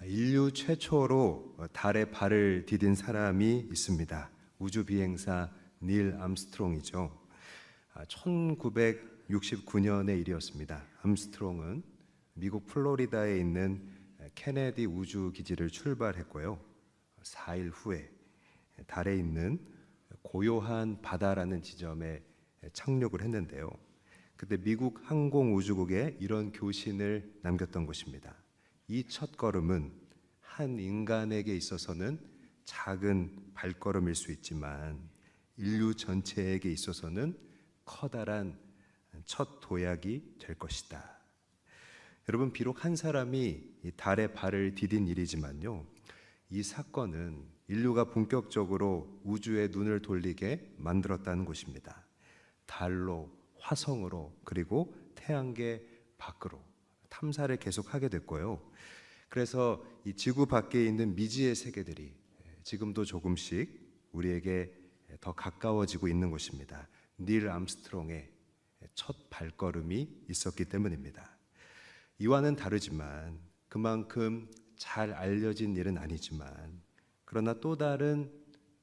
인류 최초로 달에 발을 디딘 사람이 있습니다. 우주비행사 닐 암스트롱이죠. 1969년의 일이었습니다. 암스트롱은 미국 플로리다에 있는 케네디 우주기지를 출발했고요. 4일 후에 달에 있는 고요한 바다라는 지점에 착륙을 했는데요. 그때 미국 항공우주국에 이런 교신을 남겼던 것입니다. 이 첫걸음은 한 인간에게 있어서는 작은 발걸음일 수 있지만 인류 전체에게 있어서는 커다란 첫 도약이 될 것이다. 여러분, 비록 한 사람이 이 달에 발을 디딘 일이지만요, 이 사건은 인류가 본격적으로 우주에 눈을 돌리게 만들었다는 것입니다. 달로, 화성으로, 그리고 태양계 밖으로 탐사를 계속하게 됐고요. 그래서 이 지구 밖에 있는 미지의 세계들이 지금도 조금씩 우리에게 더 가까워지고 있는 것입니다. 닐 암스트롱의 첫 발걸음이 있었기 때문입니다. 이와는 다르지만 그만큼 잘 알려진 일은 아니지만 그러나 또 다른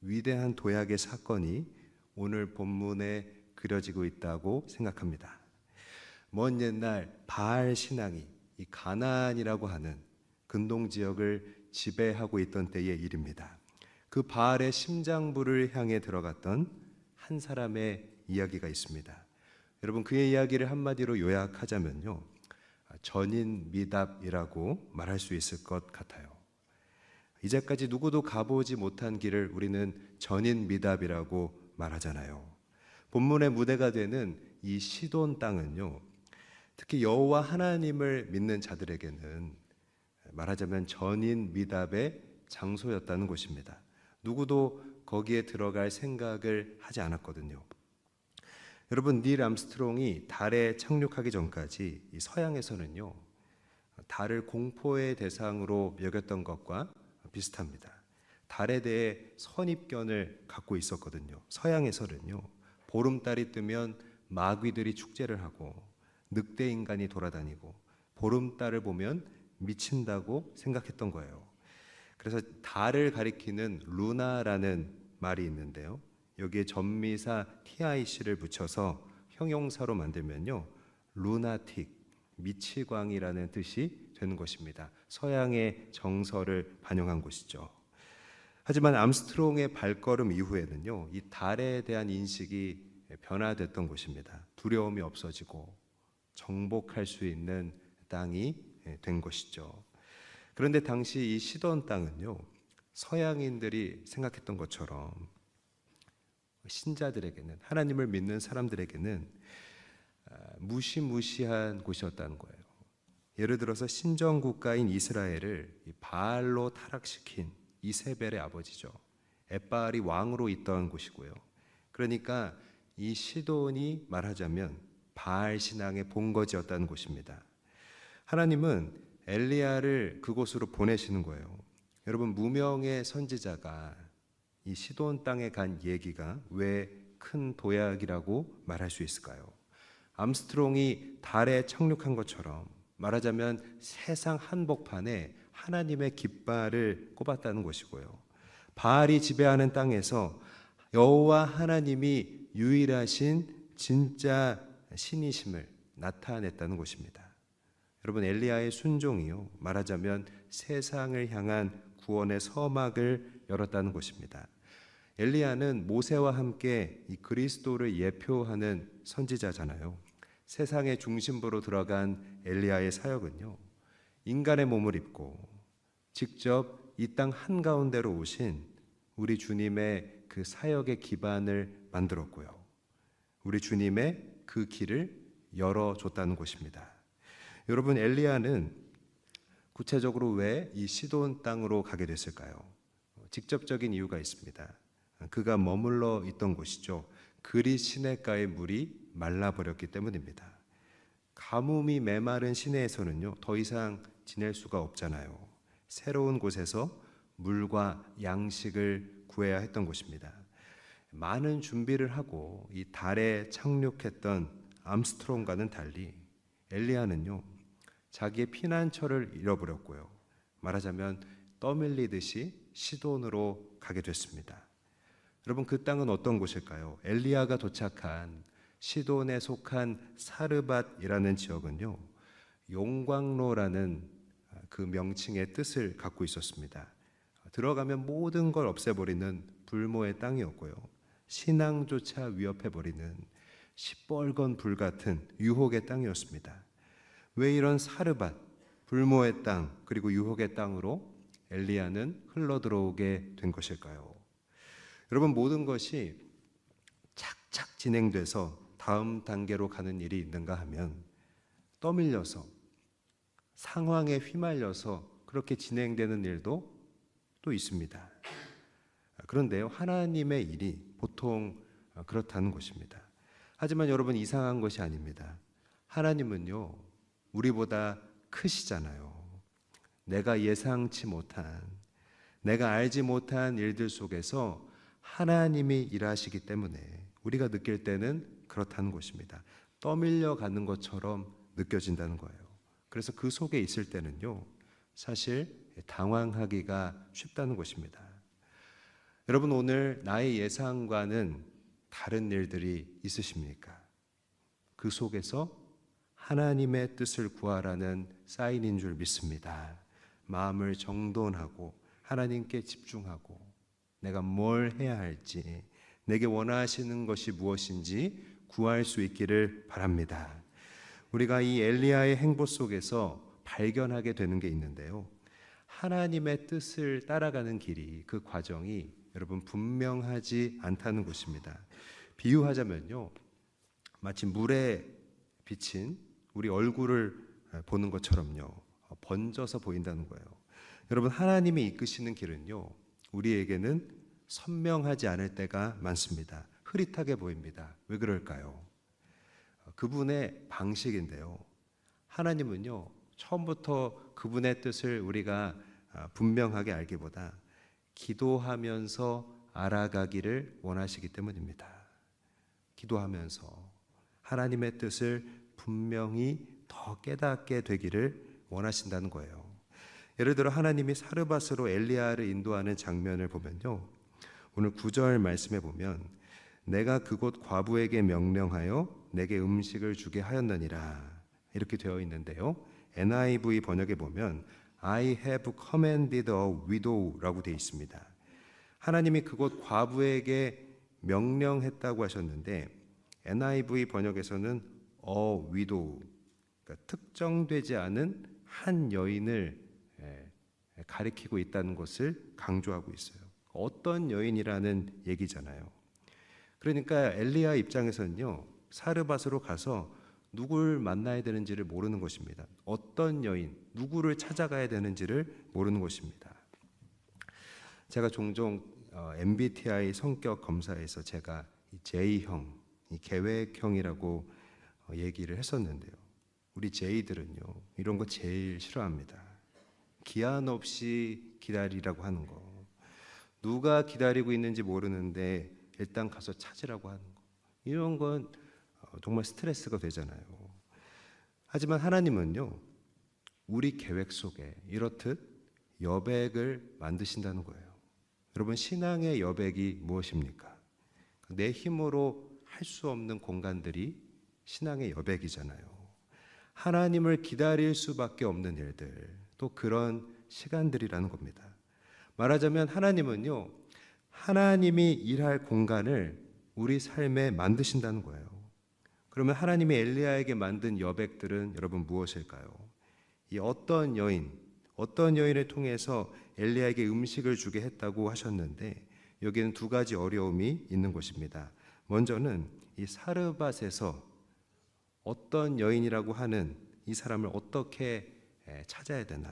위대한 도약의 사건이 오늘 본문에 그려지고 있다고 생각합니다. 먼 옛날 바알 신앙이 이 가나안이라고 하는 근동 지역을 지배하고 있던 때의 일입니다. 그 바알의 심장부를 향해 들어갔던 한 사람의 이야기가 있습니다. 여러분, 그의 이야기를 한마디로 요약하자면요, 전인미답이라고 말할 수 있을 것 같아요. 이제까지 누구도 가보지 못한 길을 우리는 전인미답이라고 말하잖아요. 본문의 무대가 되는 이 시돈 땅은요, 특히 여호와 하나님을 믿는 자들에게는 말하자면 전인미답의 장소였다는 곳입니다. 누구도 거기에 들어갈 생각을 하지 않았거든요. 여러분, 닐 암스트롱이 달에 착륙하기 전까지 이 서양에서는요, 달을 공포의 대상으로 여겼던 것과 비슷합니다. 달에 대해 선입견을 갖고 있었거든요. 서양에서는요, 보름달이 뜨면 마귀들이 축제를 하고 늑대 인간이 돌아다니고 보름달을 보면 미친다고 생각했던 거예요. 그래서 달을 가리키는 루나라는 말이 있는데요, 여기에 전미사 TIC를 붙여서 형용사로 만들면요, 루나틱, 미치광이라는 뜻이 되는 것입니다. 서양의 정서를 반영한 것이죠. 하지만 암스트롱의 발걸음 이후에는요, 이 달에 대한 인식이 변화됐던 것입니다. 두려움이 없어지고 정복할 수 있는 땅이 된 것이죠. 그런데 당시 이 시돈 땅은요, 서양인들이 생각했던 것처럼 신자들에게는, 하나님을 믿는 사람들에게는 무시무시한 곳이었다는 거예요. 예를 들어서 신정국가인 이스라엘을 바알로 타락시킨 이세벨의 아버지죠. 엣바알이 왕으로 있던 곳이고요. 그러니까 이 시돈이 말하자면 바알 신앙의 본거지였다는 곳입니다. 하나님은 엘리야를 그곳으로 보내시는 거예요. 여러분, 무명의 선지자가 이 시돈 땅에 간 얘기가 왜 큰 도약이라고 말할 수 있을까요? 암스트롱이 달에 착륙한 것처럼 말하자면 세상 한복판에 하나님의 깃발을 꼽았다는 것이고요. 바알이 지배하는 땅에서 여호와 하나님이 유일하신 진짜 신이심을 나타냈다는 것입니다. 여러분, 엘리야의 순종이요, 말하자면 세상을 향한 구원의 서막을 열었다는 것입니다. 엘리야는 모세와 함께 이 그리스도를 예표하는 선지자잖아요. 세상의 중심부로 들어간 엘리야의 사역은요, 인간의 몸을 입고 직접 이 땅 한가운데로 오신 우리 주님의 그 사역의 기반을 만들었고요, 우리 주님의 그 길을 열어줬다는 것입니다. 여러분, 엘리야는 구체적으로 왜 이 시돈 땅으로 가게 됐을까요? 직접적인 이유가 있습니다. 그가 머물러 있던 곳이죠. 그릿 시내가의 물이 말라버렸기 때문입니다. 가뭄이 메마른 시내에서는요, 더 이상 지낼 수가 없잖아요. 새로운 곳에서 물과 양식을 구해야 했던 곳입니다. 많은 준비를 하고 이 달에 착륙했던 암스트롱과는 달리 엘리야는요, 자기의 피난처를 잃어버렸고요, 말하자면 떠밀리듯이 시돈으로 가게 됐습니다. 여러분, 그 땅은 어떤 곳일까요? 엘리야가 도착한 시돈에 속한 사르밧이라는 지역은요, 용광로라는 그 명칭의 뜻을 갖고 있었습니다. 들어가면 모든 걸 없애버리는 불모의 땅이었고요, 신앙조차 위협해버리는 시뻘건 불 같은 유혹의 땅이었습니다. 왜 이런 사르밧, 불모의 땅, 그리고 유혹의 땅으로 엘리야는 흘러들어오게 된 것일까요? 여러분, 모든 것이 착착 진행돼서 다음 단계로 가는 일이 있는가 하면 떠밀려서 상황에 휘말려서 그렇게 진행되는 일도 또 있습니다. 그런데요, 하나님의 일이 보통 그렇다는 것입니다. 하지만 여러분, 이상한 것이 아닙니다. 하나님은요, 우리보다 크시잖아요. 내가 예상치 못한, 내가 알지 못한 일들 속에서 하나님이 일하시기 때문에 우리가 느낄 때는 그렇다는 것입니다. 떠밀려 가는 것처럼 느껴진다는 거예요. 그래서 그 속에 있을 때는요, 사실 당황하기가 쉽다는 것입니다. 여러분, 오늘 나의 예상과는 다른 일들이 있으십니까? 그 속에서 하나님의 뜻을 구하라는 사인인 줄 믿습니다. 마음을 정돈하고 하나님께 집중하고 내가 뭘 해야 할지, 내게 원하시는 것이 무엇인지 구할 수 있기를 바랍니다. 우리가 이 엘리야의 행보 속에서 발견하게 되는 게 있는데요, 하나님의 뜻을 따라가는 길이, 그 과정이 여러분 분명하지 않다는 것입니다. 비유하자면요, 마치 물에 비친 우리 얼굴을 보는 것처럼요, 번져서 보인다는 거예요. 여러분, 하나님이 이끄시는 길은요, 우리에게는 선명하지 않을 때가 많습니다. 흐릿하게 보입니다. 왜 그럴까요? 그분의 방식인데요, 하나님은요, 처음부터 그분의 뜻을 우리가 분명하게 알기보다 기도하면서 알아가기를 원하시기 때문입니다. 기도하면서 하나님의 뜻을 분명히 더 깨닫게 되기를 원하신다는 거예요. 예를 들어 하나님이 사르밧으로 엘리야를 인도하는 장면을 보면요, 오늘 9절 말씀에 보면 내가 그곳 과부에게 명령하여 내게 음식을 주게 하였느니라 이렇게 되어 있는데요, NIV 번역에 보면 I have commanded a widow라고 되어 있습니다. 하나님이 그곳 과부에게 명령했다고 하셨는데 NIV 번역에서는 a widow, 그러니까 특정되지 않은 한 여인을 가리키고 있다는 것을 강조하고 있어요. 어떤 여인이라는 얘기잖아요. 그러니까 엘리야 입장에서는요, 사르밧으로 가서 누굴 만나야 되는지를 모르는 것입니다. 어떤 여인, 누구를 찾아가야 되는지를 모르는 것입니다. 제가 종종 MBTI 성격 검사에서 제가 J형, 계획형이라고 얘기를 했었는데요, 우리 J들은요, 이런 거 제일 싫어합니다. 기한 없이 기다리라고 하는 거, 누가 기다리고 있는지 모르는데 일단 가서 찾으라고 하는 거, 이런 건 정말 스트레스가 되잖아요. 하지만 하나님은요, 우리 계획 속에 이렇듯 여백을 만드신다는 거예요. 여러분, 신앙의 여백이 무엇입니까? 내 힘으로 할 수 없는 공간들이 신앙의 여백이잖아요. 하나님을 기다릴 수밖에 없는 일들, 또 그런 시간들이라는 겁니다. 말하자면 하나님은요, 하나님이 일할 공간을 우리 삶에 만드신다는 거예요. 그러면 하나님이 엘리야에게 만든 여백들은 여러분 무엇일까요? 이 어떤 여인을 통해서 엘리야에게 음식을 주게 했다고 하셨는데 여기는 두 가지 어려움이 있는 것입니다. 먼저는 이 사르밧에서 어떤 여인이라고 하는 이 사람을 어떻게 찾아야 되나,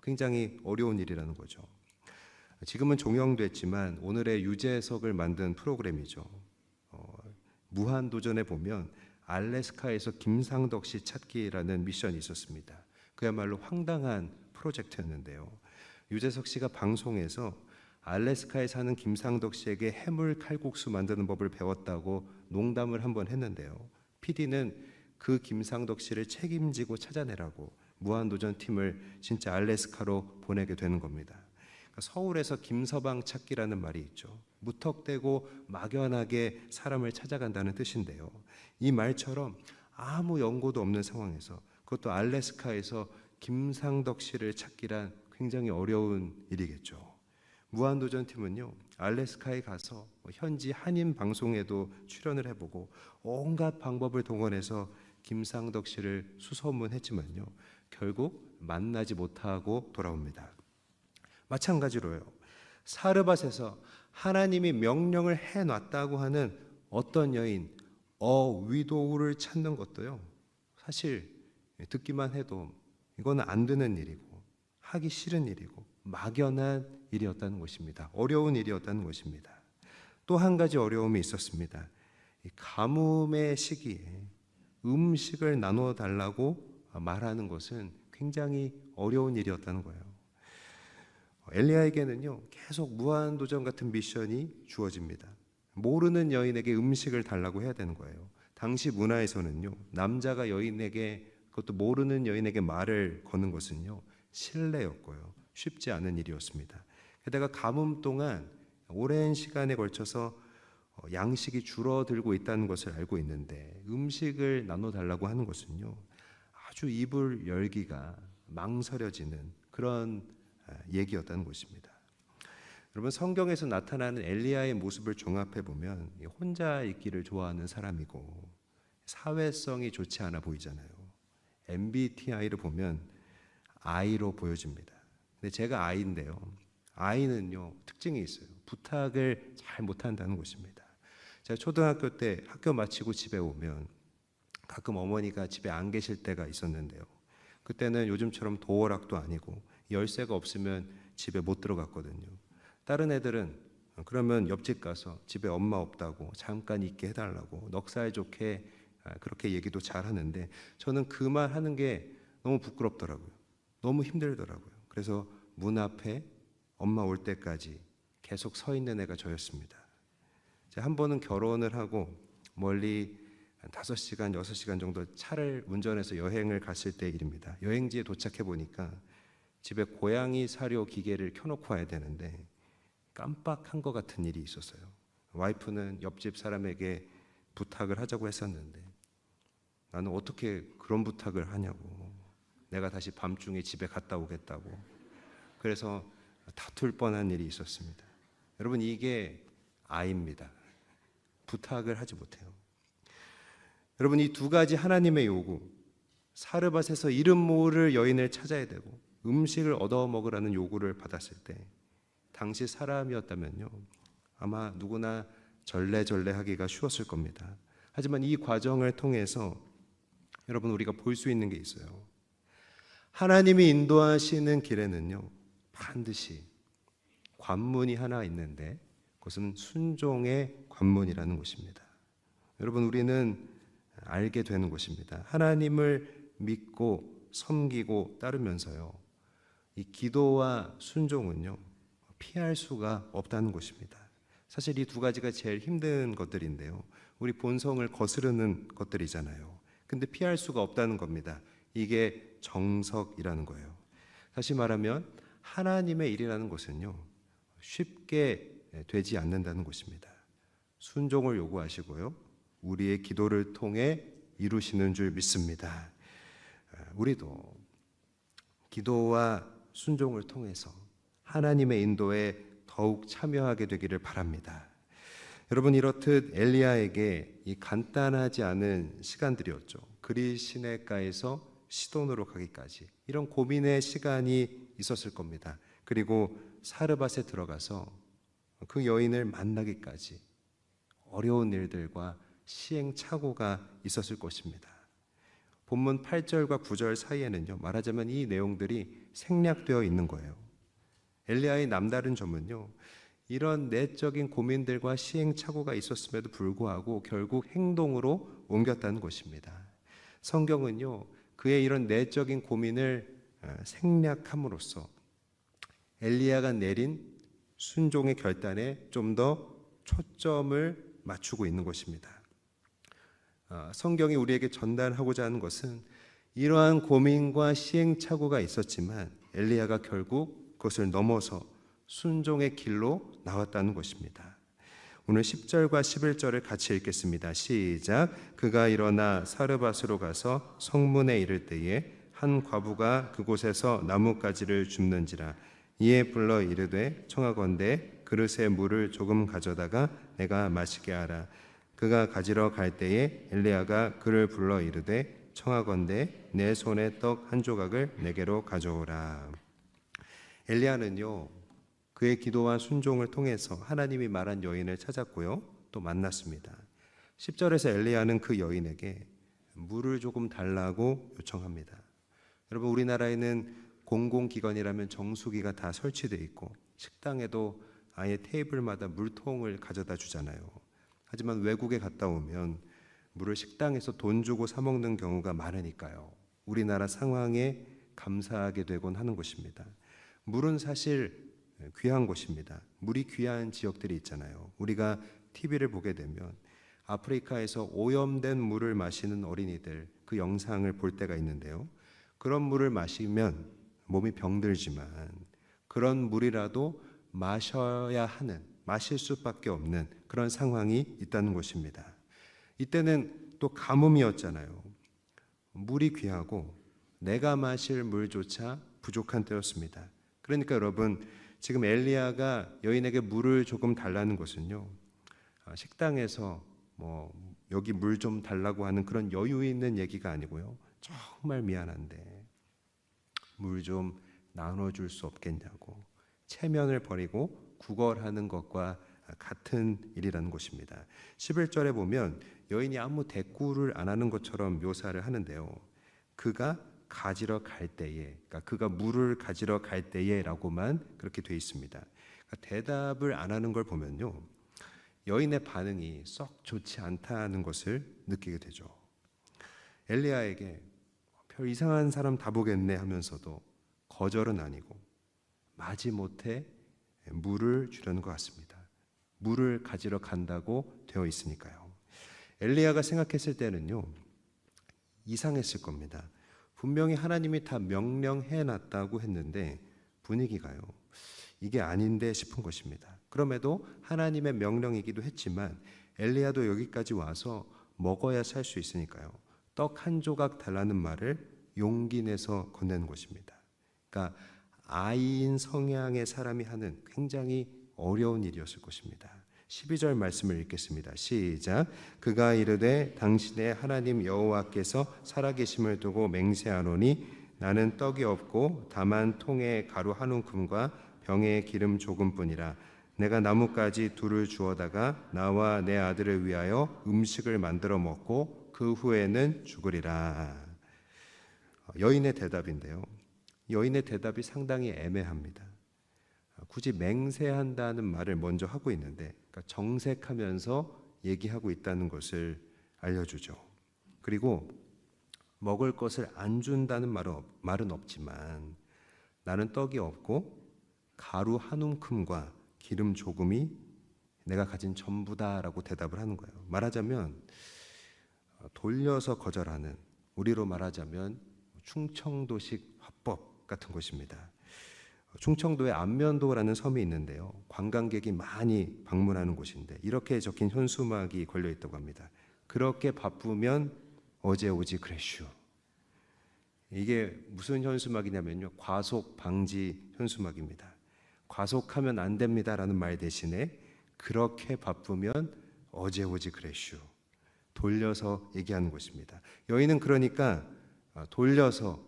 굉장히 어려운 일이라는 거죠. 지금은 종영됐지만 오늘의 유재석을 만든 프로그램이죠. 무한도전에 보면 알래스카에서 김상덕 씨 찾기라는 미션이 있었습니다. 그야말로 황당한 프로젝트였는데요, 유재석 씨가 방송에서 알래스카에 사는 김상덕 씨에게 해물 칼국수 만드는 법을 배웠다고 농담을 한번 했는데요, PD는 그 김상덕 씨를 책임지고 찾아내라고 무한도전 팀을 진짜 알래스카로 보내게 되는 겁니다. 그러니까 서울에서 김서방 찾기라는 말이 있죠. 무턱대고 막연하게 사람을 찾아간다는 뜻인데요. 이 말처럼 아무 연고도 없는 상황에서, 그것도 알래스카에서 김상덕 씨를 찾기란 굉장히 어려운 일이겠죠. 무한도전 팀은요, 알래스카에 가서 현지 한인 방송에도 출연을 해보고 온갖 방법을 동원해서 김상덕 씨를 수소문했지만요, 결국 만나지 못하고 돌아옵니다. 마찬가지로요, 사르밧에서 하나님이 명령을 해놨다고 하는 어떤 여인 위도우를 찾는 것도요, 사실 듣기만 해도 이건 안 되는 일이고 하기 싫은 일이고 막연한 일이었다는 것입니다. 어려운 일이었다는 것입니다. 또 한 가지 어려움이 있었습니다. 이 가뭄의 시기에 음식을 나눠 달라고 말하는 것은 굉장히 어려운 일이었다는 거예요. 엘리야에게는요, 계속 무한도전 같은 미션이 주어집니다. 모르는 여인에게 음식을 달라고 해야 되는 거예요. 당시 문화에서는요, 남자가 여인에게, 그것도 모르는 여인에게 말을 거는 것은요, 신뢰였고요, 쉽지 않은 일이었습니다. 게다가 가뭄 동안 오랜 시간에 걸쳐서 양식이 줄어들고 있다는 것을 알고 있는데 음식을 나눠달라고 하는 것은요, 아주 입을 열기가 망설여지는 그런 얘기였다는 것입니다. 여러분, 성경에서 나타나는 엘리야의 모습을 종합해 보면 혼자 있기를 좋아하는 사람이고 사회성이 좋지 않아 보이잖아요. MBTI를 보면 I로 보여집니다. 근데 제가 I인데요, I는요, 특징이 있어요. 부탁을 잘 못한다는 것입니다. 제가 초등학교 때 학교 마치고 집에 오면 가끔 어머니가 집에 안 계실 때가 있었는데요, 그때는 요즘처럼 도어락도 아니고 열쇠가 없으면 집에 못 들어갔거든요. 다른 애들은 그러면 옆집 가서 집에 엄마 없다고 잠깐 있게 해달라고 넉살 좋게 그렇게 얘기도 잘 하는데, 저는 그 말 하는 게 너무 부끄럽더라고요. 너무 힘들더라고요. 그래서 문 앞에 엄마 올 때까지 계속 서 있는 애가 저였습니다. 제가 한 번은 결혼을 하고 멀리 5시간, 6시간 정도 차를 운전해서 여행을 갔을 때 일입니다. 여행지에 도착해 보니까 집에 고양이 사료 기계를 켜놓고 와야 되는데 깜빡한 것 같은 일이 있었어요. 와이프는 옆집 사람에게 부탁을 하자고 했었는데 나는 어떻게 그런 부탁을 하냐고, 내가 다시 밤중에 집에 갔다 오겠다고. 그래서 다툴 뻔한 일이 있었습니다. 여러분, 이게 I입니다. 부탁을 하지 못해요. 여러분, 이 두 가지 하나님의 요구, 사르밧에서 이름 모를 여인을 찾아야 되고 음식을 얻어 먹으라는 요구를 받았을 때 당시 사람이었다면요, 아마 누구나 절레절레하기가 쉬웠을 겁니다. 하지만 이 과정을 통해서 여러분, 우리가 볼 수 있는 게 있어요. 하나님이 인도하시는 길에는요, 반드시 관문이 하나 있는데 그것은 순종의 관문이라는 것입니다. 여러분, 우리는 알게 되는 것입니다. 하나님을 믿고 섬기고 따르면서요, 이 기도와 순종은요, 피할 수가 없다는 것입니다. 사실 이 두 가지가 제일 힘든 것들인데요, 우리 본성을 거스르는 것들이잖아요. 근데 피할 수가 없다는 겁니다. 이게 정석이라는 거예요. 다시 말하면 하나님의 일이라는 것은요, 쉽게 되지 않는다는 것입니다. 순종을 요구하시고요, 우리의 기도를 통해 이루시는 줄 믿습니다. 우리도 기도와 순종을 통해서 하나님의 인도에 더욱 참여하게 되기를 바랍니다. 여러분, 이렇듯 엘리야에게 이 간단하지 않은 시간들이었죠. 그리 시내가에서 시돈으로 가기까지 이런 고민의 시간이 있었을 겁니다. 그리고 사르밧에 들어가서 그 여인을 만나기까지 어려운 일들과 시행착오가 있었을 것입니다. 본문 8절과 9절 사이에는요, 말하자면 이 내용들이 생략되어 있는 거예요. 엘리야의 남다른 점은요, 이런 내적인 고민들과 시행착오가 있었음에도 불구하고 결국 행동으로 옮겼다는 것입니다. 성경은요, 그의 이런 내적인 고민을 생략함으로써 엘리야가 내린 순종의 결단에 좀 더 초점을 맞추고 있는 것입니다. 성경이 우리에게 전달하고자 하는 것은 이러한 고민과 시행착오가 있었지만 엘리야가 결국 그것을 넘어서 순종의 길로 나왔다는 것입니다. 오늘 10절과 11절을 같이 읽겠습니다. 시작. 그가 일어나 사르밧으로 가서 성문에 이를 때에 한 과부가 그곳에서 나뭇가지를 줍는지라. 이에 불러 이르되 청하건대 그릇에 물을 조금 가져다가 내가 마시게 하라. 그가 가지러 갈 때에 엘리야가 그를 불러 이르되 청하건대 내 손에 떡 한 조각을 내게로 가져오라. 엘리야는요, 그의 기도와 순종을 통해서 하나님이 말한 여인을 찾았고요, 또 만났습니다. 10절에서 엘리야는 그 여인에게 물을 조금 달라고 요청합니다. 여러분, 우리나라에는 공공기관이라면 정수기가 다 설치되어 있고 식당에도 아예 테이블마다 물통을 가져다 주잖아요. 하지만 외국에 갔다 오면 물을 식당에서 돈 주고 사 먹는 경우가 많으니까요, 우리나라 상황에 감사하게 되곤 하는 것입니다. 물은 사실 귀한 것입니다. 물이 귀한 지역들이 있잖아요. 우리가 TV를 보게 되면 아프리카에서 오염된 물을 마시는 어린이들, 그 영상을 볼 때가 있는데요, 그런 물을 마시면 몸이 병들지만 그런 물이라도 마셔야 하는, 마실 수밖에 없는 그런 상황이 있다는 것입니다. 이때는 또 가뭄이었잖아요. 물이 귀하고 내가 마실 물조차 부족한 때였습니다. 그러니까 여러분, 지금 엘리야가 여인에게 물을 조금 달라는 것은요, 식당에서 여기 물 좀 달라고 하는 그런 여유 있는 얘기가 아니고요, 정말 미안한데 물 좀 나눠줄 수 없겠냐고 체면을 버리고 구걸하는 것과 같은 일이라는 것입니다. 11절에 보면 여인이 아무 대꾸를 안 하는 것처럼 묘사를 하는데요, 그가 가지러 갈 때에, 그러니까 그가 물을 가지러 갈 때에라고만 그렇게 돼 있습니다. 그러니까 대답을 안 하는 걸 보면요, 여인의 반응이 썩 좋지 않다는 것을 느끼게 되죠. 엘리야에게 별 이상한 사람 다 보겠네 하면서도 거절은 아니고 마지못해 물을 주려는 것 같습니다. 물을 가지러 간다고 되어 있으니까요. 엘리야가 생각했을 때는요, 이상했을 겁니다. 분명히 하나님이 다 명령해 놨다고 했는데 분위기가요, 이게 아닌데 싶은 것입니다. 그럼에도 하나님의 명령이기도 했지만 엘리야도 여기까지 와서 먹어야 살 수 있으니까요, 떡 한 조각 달라는 말을 용기 내서 건네는 것입니다. 그러니까 아이인 성향의 사람이 하는 굉장히 어려운 일이었을 것입니다. 12절 말씀을 읽겠습니다. 시작. 그가 이르되 당신의 하나님 여호와께서 살아계심을 두고 맹세하노니 나는 떡이 없고 다만 통에 가루 한 움큼과 병에 기름 조금뿐이라. 내가 나뭇가지 둘을 주어다가 나와 내 아들을 위하여 음식을 만들어 먹고 그 후에는 죽으리라. 여인의 대답인데요, 여인의 대답이 상당히 애매합니다. 굳이 맹세한다는 말을 먼저 하고 있는데, 그러니까 정색하면서 얘기하고 있다는 것을 알려주죠. 그리고 먹을 것을 안 준다는 말은 없지만 나는 떡이 없고 가루 한 움큼과 기름 조금이 내가 가진 전부다라고 대답을 하는 거예요. 말하자면 돌려서 거절하는, 우리로 말하자면 충청도식 화법 같은 것입니다. 충청도에 안면도라는 섬이 있는데요, 관광객이 많이 방문하는 곳인데 이렇게 적힌 현수막이 걸려 있다고 합니다. 그렇게 바쁘면 어제 오지 그랬슈. 이게 무슨 현수막이냐면요, 과속 방지 현수막입니다. 과속하면 안 됩니다라는 말 대신에 그렇게 바쁘면 어제 오지 그랬슈, 돌려서 얘기하는 것입니다. 여인은 그러니까 돌려서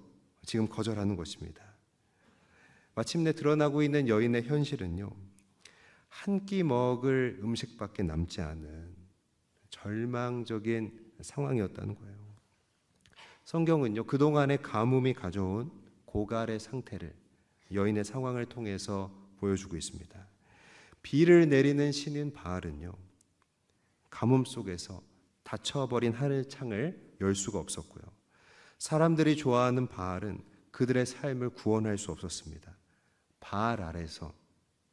지금 거절하는 것입니다. 마침내 드러나고 있는 여인의 현실은요, 한 끼 먹을 음식밖에 남지 않은 절망적인 상황이었다는 거예요. 성경은요, 그동안의 가뭄이 가져온 고갈의 상태를 여인의 상황을 통해서 보여주고 있습니다. 비를 내리는 신인 바알은요, 가뭄 속에서 닫혀버린 하늘창을 열 수가 없었고요, 사람들이 좋아하는 바알은 그들의 삶을 구원할 수 없었습니다. 바알 아래서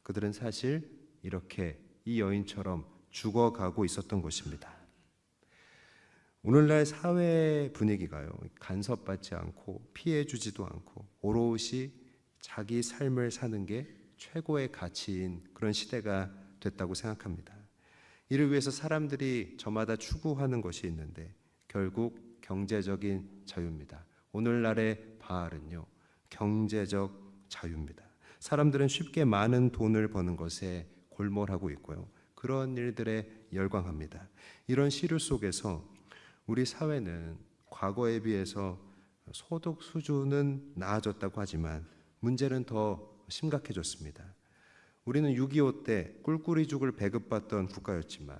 그들은 사실 이렇게 이 여인처럼 죽어가고 있었던 것입니다. 오늘날 사회 분위기가요, 간섭받지 않고 피해주지도 않고 오롯이 자기 삶을 사는 게 최고의 가치인 그런 시대가 됐다고 생각합니다. 이를 위해서 사람들이 저마다 추구하는 것이 있는데 결국 경제적인 자유입니다. 오늘날의 바알은요, 경제적 자유입니다. 사람들은 쉽게 많은 돈을 버는 것에 골몰하고 있고요, 그런 일들에 열광합니다. 이런 시류 속에서 우리 사회는 과거에 비해서 소득 수준은 나아졌다고 하지만 문제는 더 심각해졌습니다. 우리는 6.25 때 꿀꿀이죽을 배급받던 국가였지만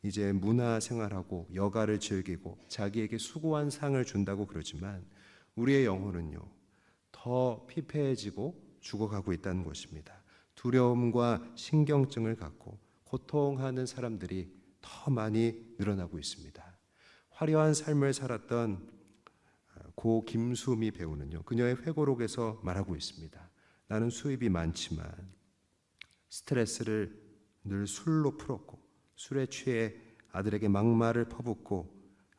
이제 문화생활하고 여가를 즐기고 자기에게 수고한 상을 준다고 그러지만 우리의 영혼은요, 더 피폐해지고 죽어가고 있다는 것입니다. 두려움과 신경증을 갖고 고통하는 사람들이 더 많이 늘어나고 있습니다. 화려한 삶을 살았던 고 김수미 배우는요, 그녀의 회고록에서 말하고 있습니다. 나는 수입이 많지만 스트레스를 늘 술로 풀었고 술에 취해 아들에게 막말을 퍼붓고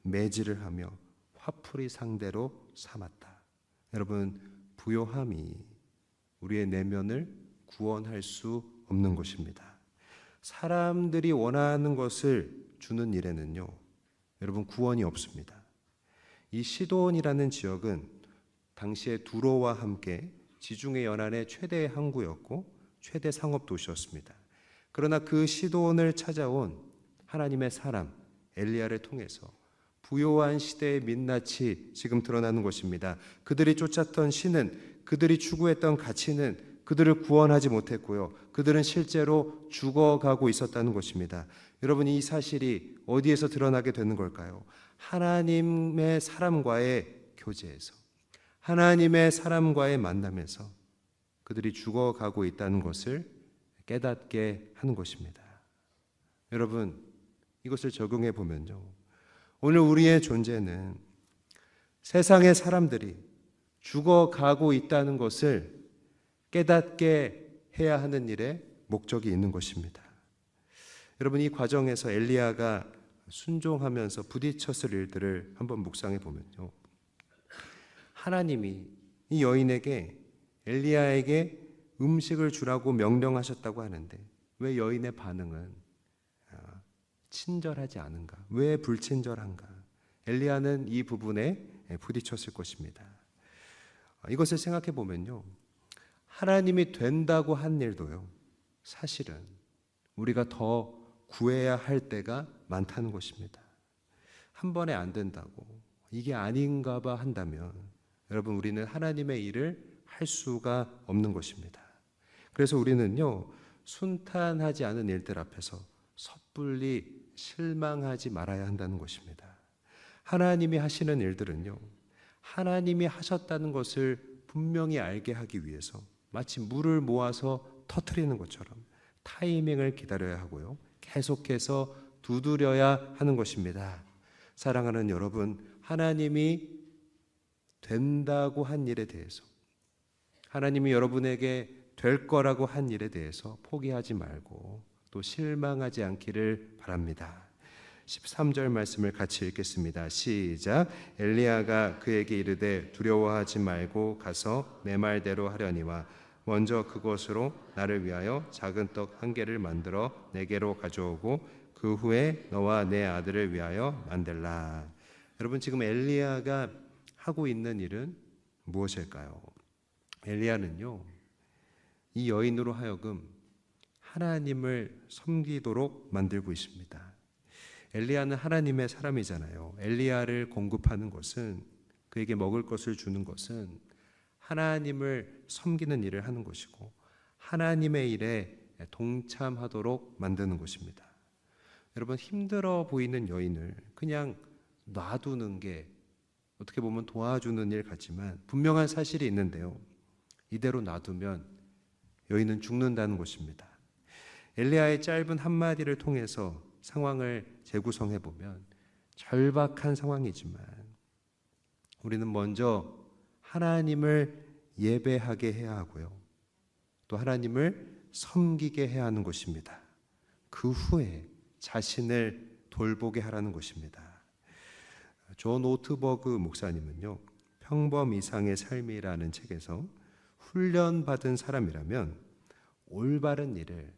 매질을 하며 화풀이 상대로 삼았다. 여러분, 부요함이 우리의 내면을 구원할 수 없는 것입니다. 사람들이 원하는 것을 주는 일에는요, 여러분, 구원이 없습니다. 이 시돈이라는 지역은 당시에 두로와 함께 지중해 연안의 최대 항구였고 최대 상업 도시였습니다. 그러나 그 시돈을 찾아온 하나님의 사람 엘리야를 통해서 부요한 시대의 민낯이 지금 드러나는 것입니다. 그들이 쫓았던 신은, 그들이 추구했던 가치는 그들을 구원하지 못했고요, 그들은 실제로 죽어가고 있었다는 것입니다. 여러분, 이 사실이 어디에서 드러나게 되는 걸까요? 하나님의 사람과의 교제에서, 하나님의 사람과의 만남에서 그들이 죽어가고 있다는 것을 깨닫게 하는 것입니다. 여러분, 이것을 적용해 보면요, 오늘 우리의 존재는 세상의 사람들이 죽어가고 있다는 것을 깨닫게 해야 하는 일에 목적이 있는 것입니다. 여러분, 이 과정에서 엘리야가 순종하면서 부딪혔을 일들을 한번 묵상해 보면요, 하나님이 이 여인에게, 엘리야에게 음식을 주라고 명령하셨다고 하는데 왜 여인의 반응은 친절하지 않은가? 왜 불친절한가? 엘리야는 이 부분에 부딪혔을 것입니다. 이것을 생각해 보면요, 하나님이 된다고 한 일도요, 사실은 우리가 더 구해야 할 때가 많다는 것입니다. 한 번에 안 된다고, 이게 아닌가 봐 한다면 여러분, 우리는 하나님의 일을 할 수가 없는 것입니다. 그래서 우리는요, 순탄하지 않은 일들 앞에서 섣불리 실망하지 말아야 한다는 것입니다. 하나님이 하시는 일들은요, 하나님이 하셨다는 것을 분명히 알게 하기 위해서 마치 물을 모아서 터뜨리는 것처럼 타이밍을 기다려야 하고요, 계속해서 두드려야 하는 것입니다. 사랑하는 여러분, 하나님이 된다고 한 일에 대해서, 하나님이 여러분에게 될 거라고 한 일에 대해서 포기하지 말고 또 실망하지 않기를 바랍니다. 13절 말씀을 같이 읽겠습니다. 시작. 엘리야가 그에게 이르되 두려워하지 말고 가서 내 말대로 하려니와 먼저 그것으로 나를 위하여 작은 떡 한 개를 만들어 내게로 가져오고 그 후에 너와 내 아들을 위하여 만들라. 여러분, 지금 엘리야가 하고 있는 일은 무엇일까요? 엘리야는요, 이 여인으로 하여금 하나님을 섬기도록 만들고 있습니다. 엘리야는 하나님의 사람이잖아요. 엘리야를 공급하는 것은, 그에게 먹을 것을 주는 것은 하나님을 섬기는 일을 하는 것이고 하나님의 일에 동참하도록 만드는 것입니다. 여러분, 힘들어 보이는 여인을 그냥 놔두는 게 어떻게 보면 도와주는 일 같지만 분명한 사실이 있는데요, 이대로 놔두면 여인은 죽는다는 것입니다. 엘리야의 짧은 한마디를 통해서 상황을 재구성해 보면 절박한 상황이지만 우리는 먼저 하나님을 예배하게 해야 하고요, 또 하나님을 섬기게 해야 하는 것입니다. 그 후에 자신을 돌보게 하라는 것입니다. 존 오트버그 목사님은요, 평범 이상의 삶이라는 책에서 훈련받은 사람이라면 올바른 일을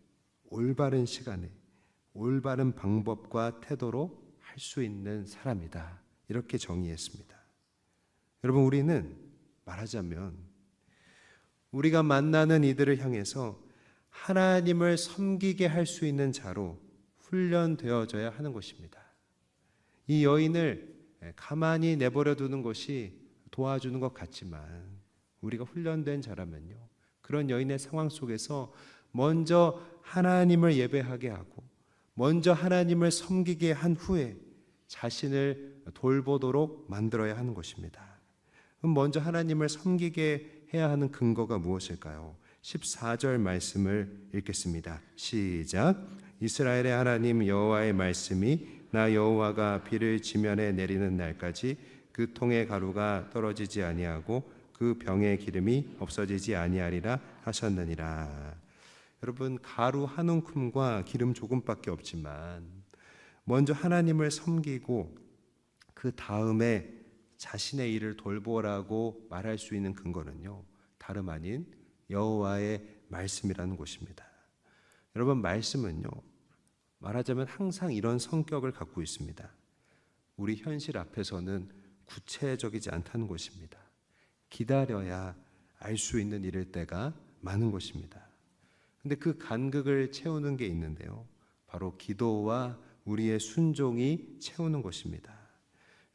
올바른 시간에 올바른 방법과 태도로 할 수 있는 사람이다, 이렇게 정의했습니다. 여러분, 우리는 말하자면 우리가 만나는 이들을 향해서 하나님을 섬기게 할 수 있는 자로 훈련되어져야 하는 것입니다. 이 여인을 가만히 내버려 두는 것이 도와주는 것 같지만 우리가 훈련된 자라면요, 그런 여인의 상황 속에서 먼저 하나님을 예배하게 하고 먼저 하나님을 섬기게 한 후에 자신을 돌보도록 만들어야 하는 것입니다. 그럼 먼저 하나님을 섬기게 해야 하는 근거가 무엇일까요? 14절 말씀을 읽겠습니다. 시작. 이스라엘의 하나님 여호와의 말씀이 나 여호와가 비를 지면에 내리는 날까지 그 통의 가루가 떨어지지 아니하고 그 병의 기름이 없어지지 아니하리라 하셨느니라. 여러분, 가루 한 움큼과 기름 조금밖에 없지만 먼저 하나님을 섬기고 그 다음에 자신의 일을 돌보라고 말할 수 있는 근거는요, 다름 아닌 여호와의 말씀이라는 것입니다. 여러분, 말씀은요, 말하자면 항상 이런 성격을 갖고 있습니다. 우리 현실 앞에서는 구체적이지 않다는 것입니다. 기다려야 알 수 있는 일일 때가 많은 것입니다. 근데 그 간극을 채우는 게 있는데요, 바로 기도와 우리의 순종이 채우는 것입니다.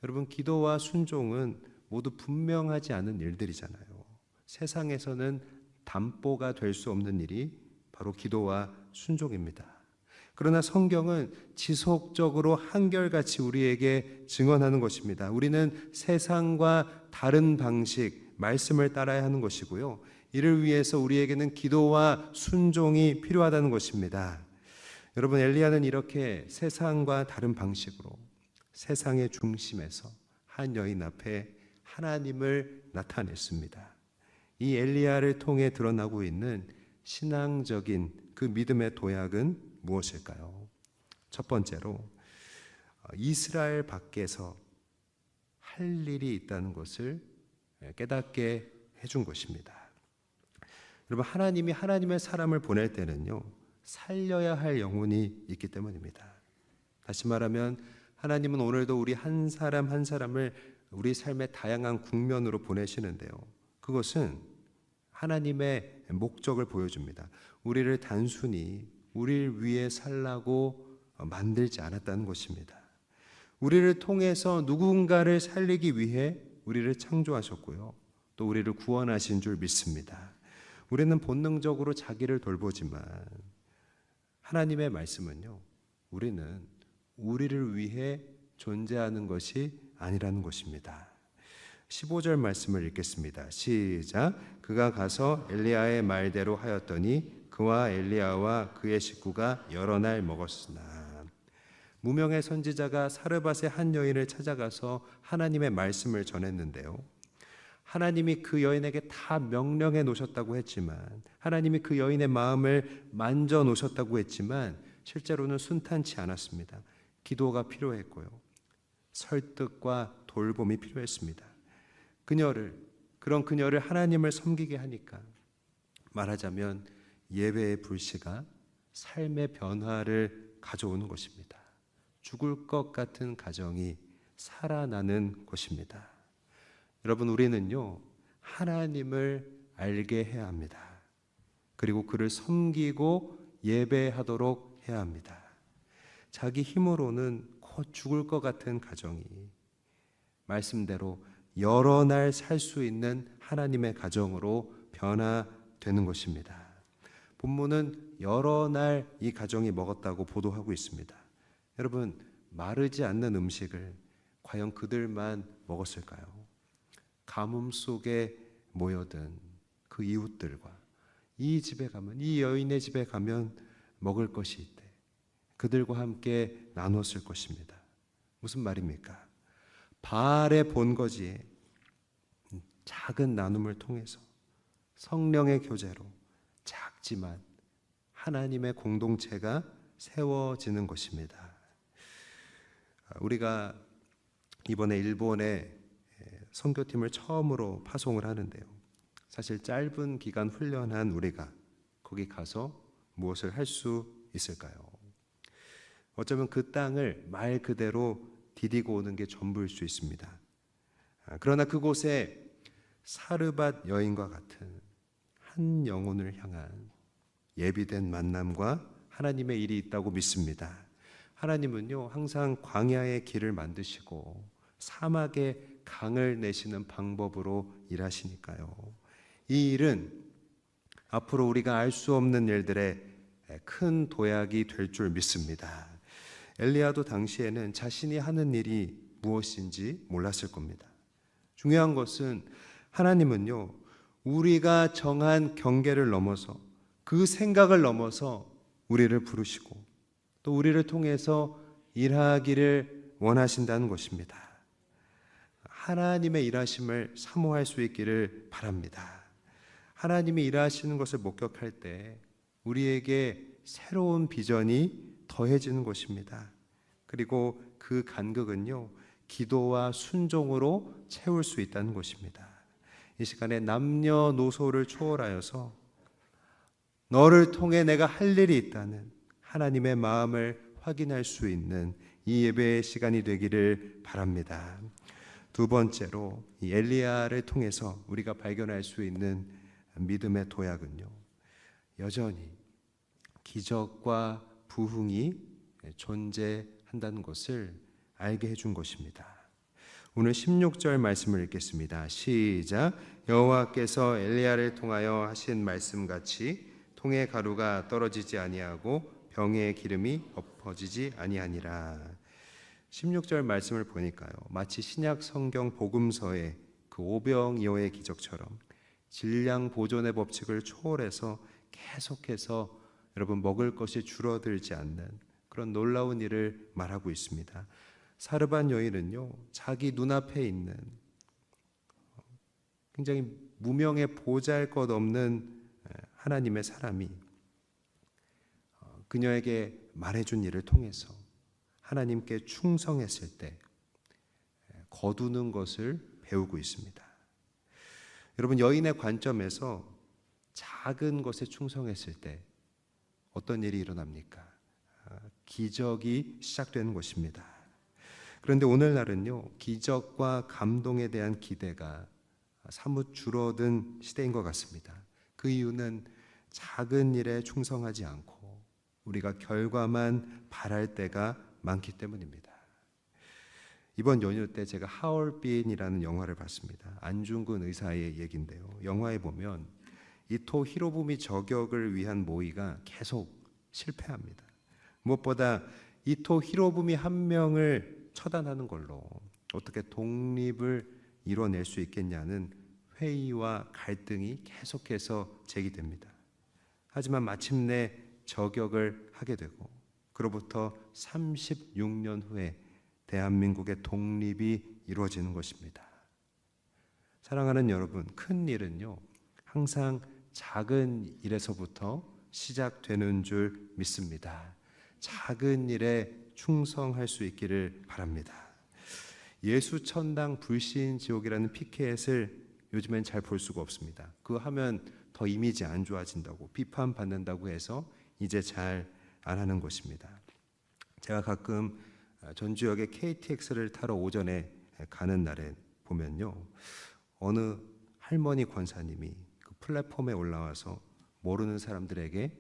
여러분, 기도와 순종은 모두 분명하지 않은 일들이잖아요. 세상에서는 담보가 될 수 없는 일이 바로 기도와 순종입니다. 그러나 성경은 지속적으로 한결같이 우리에게 증언하는 것입니다. 우리는 세상과 다른 방식, 말씀을 따라야 하는 것이고요, 이를 위해서 우리에게는 기도와 순종이 필요하다는 것입니다. 여러분, 엘리야는 이렇게 세상과 다른 방식으로 세상의 중심에서 한 여인 앞에 하나님을 나타냈습니다. 이 엘리야를 통해 드러나고 있는 신앙적인 그 믿음의 도약은 무엇일까요? 첫 번째로 이스라엘 밖에서 할 일이 있다는 것을 깨닫게 해준 것입니다. 여러분, 하나님이 하나님의 사람을 보낼 때는요, 살려야 할 영혼이 있기 때문입니다. 다시 말하면 하나님은 오늘도 우리 한 사람 한 사람을 우리 삶의 다양한 국면으로 보내시는데요, 그것은 하나님의 목적을 보여줍니다. 우리를 단순히 우리를 위해 살라고 만들지 않았다는 것입니다. 우리를 통해서 누군가를 살리기 위해 우리를 창조하셨고요, 또 우리를 구원하신 줄 믿습니다. 우리는 본능적으로 자기를 돌보지만 하나님의 말씀은요, 우리는 우리를 위해 존재하는 것이 아니라는 것입니다. 15절 말씀을 읽겠습니다. 시작. 그가 가서 엘리야의 말대로 하였더니 그와 엘리야와 그의 식구가 여러 날 먹었으나. 무명의 선지자가 사르밧의 한 여인을 찾아가서 하나님의 말씀을 전했는데요, 하나님이 그 여인에게 다 명령해 놓으셨다고 했지만, 하나님이 그 여인의 마음을 만져 놓으셨다고 했지만 실제로는 순탄치 않았습니다. 기도가 필요했고요, 설득과 돌봄이 필요했습니다. 그런 그녀를 하나님을 섬기게 하니까 말하자면 예배의 불씨가 삶의 변화를 가져오는 것입니다. 죽을 것 같은 가정이 살아나는 것입니다. 여러분, 우리는요, 하나님을 알게 해야 합니다. 그리고 그를 섬기고 예배하도록 해야 합니다. 자기 힘으로는 곧 죽을 것 같은 가정이 말씀대로 여러 날 살 수 있는 하나님의 가정으로 변화되는 것입니다. 본문은 여러 날 이 가정이 먹었다고 보도하고 있습니다. 여러분, 마르지 않는 음식을 과연 그들만 먹었을까요? 가뭄 속에 모여든 그 이웃들과 이 집에 가면, 이 여인의 집에 가면 먹을 것이 있대. 그들과 함께 나눴을 것입니다. 무슨 말입니까? 바알의 본거지에 작은 나눔을 통해서 성령의 교제로 작지만 하나님의 공동체가 세워지는 것입니다. 우리가 이번에 일본에 선교팀을 처음으로 파송을 하는데요. 사실 짧은 기간 훈련한 우리가 거기 가서 무엇을 할 수 있을까요? 어쩌면 그 땅을 말 그대로 디디고 오는 게 전부일 수 있습니다. 그러나 그곳에 사르밧 여인과 같은 한 영혼을 향한 예비된 만남과 하나님의 일이 있다고 믿습니다. 하나님은요, 항상 광야의 길을 만드시고 사막에 강을 내시는 방법으로 일하시니까요. 이 일은 앞으로 우리가 알 수 없는 일들의 큰 도약이 될 줄 믿습니다. 엘리야도 당시에는 자신이 하는 일이 무엇인지 몰랐을 겁니다. 중요한 것은 하나님은요, 우리가 정한 경계를 넘어서 그 생각을 넘어서 우리를 부르시고 또 우리를 통해서 일하기를 원하신다는 것입니다. 하나님의 일하심을 사모할 수 있기를 바랍니다. 하나님이 일하시는 것을 목격할 때 우리에게 새로운 비전이 더해지는 것입니다. 그리고 그 간극은요, 기도와 순종으로 채울 수 있다는 것입니다. 이 시간에 남녀노소를 초월하여서 너를 통해 내가 할 일이 있다는 하나님의 마음을 확인할 수 있는 이 예배의 시간이 되기를 바랍니다. 두 번째로 이 엘리야를 통해서 우리가 발견할 수 있는 믿음의 도약은요, 여전히 기적과 부흥이 존재한다는 것을 알게 해준 것입니다. 오늘 16절 말씀을 읽겠습니다. 시작. 여호와께서 엘리야를 통하여 하신 말씀같이 통의 가루가 떨어지지 아니하고 병의 기름이 엎어지지 아니하니라. 16절 말씀을 보니까요, 마치 신약 성경 복음서의 그 오병이어의 기적처럼 질량 보존의 법칙을 초월해서 계속해서 여러분 먹을 것이 줄어들지 않는 그런 놀라운 일을 말하고 있습니다. 사르밧 여인은요, 자기 눈앞에 있는 굉장히 무명의 보잘것없는 하나님의 사람이 그녀에게 말해준 일을 통해서 하나님께 충성했을 때 거두는 것을 배우고 있습니다. 여러분, 여인의 관점에서 작은 것에 충성했을 때 어떤 일이 일어납니까? 기적이 시작되는 것입니다. 그런데 오늘날은요, 기적과 감동에 대한 기대가 사뭇 줄어든 시대인 것 같습니다. 그 이유는 작은 일에 충성하지 않고 우리가 결과만 바랄 때가 많기 때문입니다. 이번 연휴 때 제가 하얼빈이라는 영화를 봤습니다. 안중근 의사의 얘기인데요. 영화에 보면 이토 히로부미 저격을 위한 모의가 계속 실패합니다. 무엇보다 이토 히로부미 한 명을 처단하는 걸로 어떻게 독립을 이뤄낼 수 있겠냐는 회의와 갈등이 계속해서 제기됩니다. 하지만 마침내 저격을 하게 되고 그로부터 36년 후에 대한민국의 독립이 이루어지는 것입니다. 사랑하는 여러분, 큰 일은요, 항상 작은 일에서부터 시작되는 줄 믿습니다. 작은 일에 충성할 수 있기를 바랍니다. 예수 천당 불신 지옥이라는 피켓을 요즘엔 잘 볼 수가 없습니다. 그거 하면 더 이미지 안 좋아진다고 비판받는다고 해서 이제 잘 안 하는 것입니다. 제가 가끔 전주역에 KTX를 타러 오전에 가는 날에 보면요, 어느 할머니 권사님이 그 플랫폼에 올라와서 모르는 사람들에게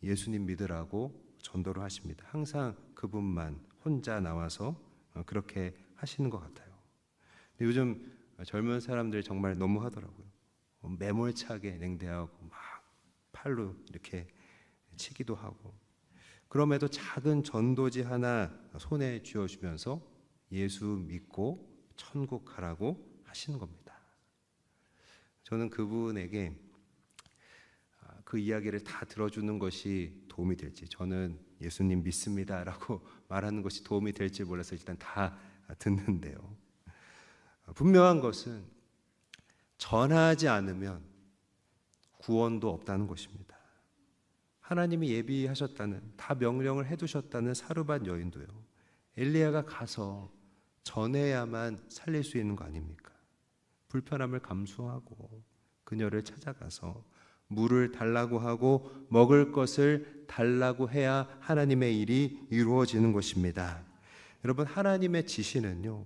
예수님 믿으라고 전도를 하십니다. 항상 그분만 혼자 나와서 그렇게 하시는 것 같아요. 근데 요즘 젊은 사람들이 정말 너무하더라고요. 매몰차게 냉대하고 막 팔로 이렇게 치기도 하고, 그럼에도 작은 전도지 하나 손에 쥐어주면서 예수 믿고 천국 가라고 하시는 겁니다. 저는 그분에게 그 이야기를 다 들어주는 것이 도움이 될지, 저는 예수님 믿습니다라고 말하는 것이 도움이 될지 몰라서 일단 다 듣는데요. 분명한 것은 전하지 않으면 구원도 없다는 것입니다. 하나님이 예비하셨다는, 다 명령을 해두셨다는 사르밧 여인도요, 엘리야가 가서 전해야만 살릴 수 있는 거 아닙니까? 불편함을 감수하고 그녀를 찾아가서 물을 달라고 하고 먹을 것을 달라고 해야 하나님의 일이 이루어지는 것입니다. 여러분, 하나님의 지시는요,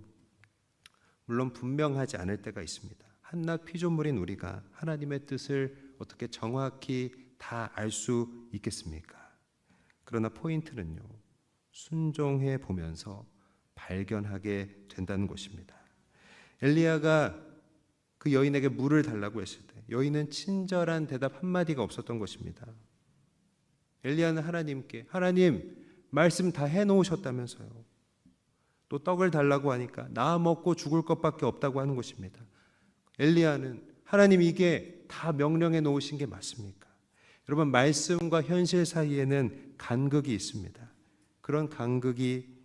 물론 분명하지 않을 때가 있습니다. 한낱 피조물인 우리가 하나님의 뜻을 어떻게 정확히 다 알 수 있겠습니까? 그러나 포인트는요, 순종해 보면서 발견하게 된다는 것입니다. 엘리야가 그 여인에게 물을 달라고 했을 때 여인은 친절한 대답 한마디가 없었던 것입니다. 엘리야는 하나님께, 하나님 말씀 다 해놓으셨다면서요. 또 떡을 달라고 하니까 나 먹고 죽을 것밖에 없다고 하는 것입니다. 엘리야는 하나님 이게 다 명령해 놓으신 게 맞습니까? 여러분, 말씀과 현실 사이에는 간극이 있습니다. 그런 간극이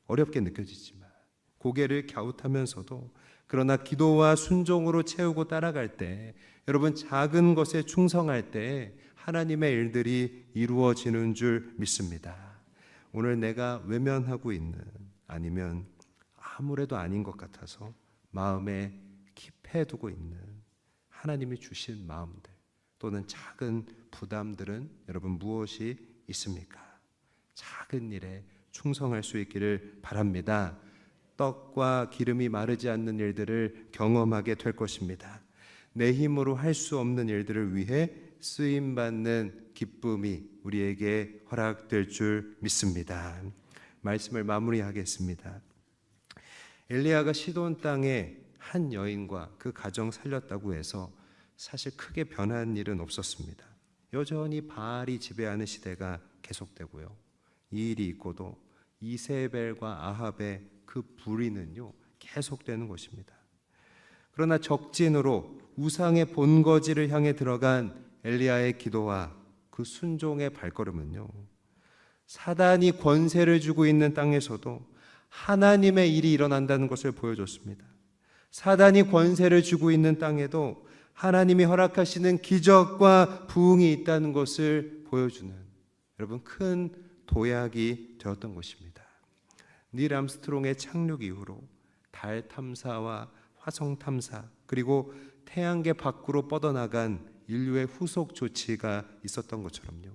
어렵게 느껴지지만 고개를 갸웃하면서도 그러나 기도와 순종으로 채우고 따라갈 때, 여러분, 작은 것에 충성할 때 하나님의 일들이 이루어지는 줄 믿습니다. 오늘 내가 외면하고 있는, 아니면 아무래도 아닌 것 같아서 마음에 킵해두고 있는 하나님이 주신 마음들 또는 작은 부담들은 여러분 무엇이 있습니까? 작은 일에 충성할 수 있기를 바랍니다. 떡과 기름이 마르지 않는 일들을 경험하게 될 것입니다. 내 힘으로 할 수 없는 일들을 위해 쓰임받는 기쁨이 우리에게 허락될 줄 믿습니다. 말씀을 마무리하겠습니다. 엘리야가 시돈 땅에 한 여인과 그 가정 살렸다고 해서 사실 크게 변한 일은 없었습니다. 여전히 바알이 지배하는 시대가 계속되고요. 이 일이 있고도 이세벨과 아합의 그 불의는요 계속되는 것입니다. 그러나 적진으로 우상의 본거지를 향해 들어간 엘리야의 기도와 그 순종의 발걸음은요, 사단이 권세를 주고 있는 땅에서도 하나님의 일이 일어난다는 것을 보여줬습니다. 사단이 권세를 주고 있는 땅에도 하나님이 허락하시는 기적과 부흥이 있다는 것을 보여주는, 여러분, 큰 도약이 되었던 것입니다. 닐 암스트롱의 착륙 이후로 달 탐사와 화성 탐사, 그리고 태양계 밖으로 뻗어나간 인류의 후속 조치가 있었던 것처럼요,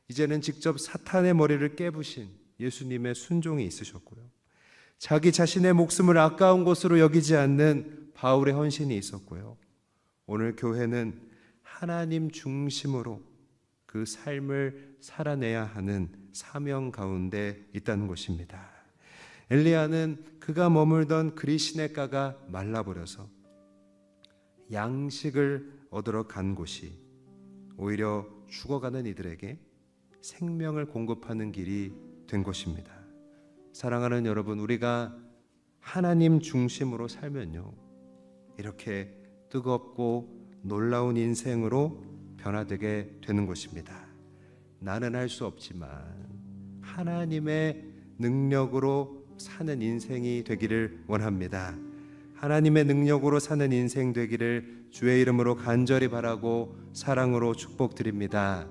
이제는 직접 사탄의 머리를 깨부신 예수님의 순종이 있으셨고요, 자기 자신의 목숨을 아까운 것으로 여기지 않는 바울의 헌신이 있었고요, 오늘 교회는 하나님 중심으로 그 삶을 살아내야 하는 사명 가운데 있다는 것입니다. 엘리야는 그가 머물던 그리시네가가 말라버려서 양식을 얻으러 간 곳이 오히려 죽어가는 이들에게 생명을 공급하는 길이 된 것입니다. 사랑하는 여러분, 우리가 하나님 중심으로 살면요, 이렇게 뜨겁고 놀라운 인생으로 변화되게 되는 것입니다. 나는 할 수 없지만 하나님의 능력으로 사는 인생이 되기를 원합니다. 하나님의 능력으로 사는 인생 되기를 주의 이름으로 간절히 바라고 사랑으로 축복드립니다.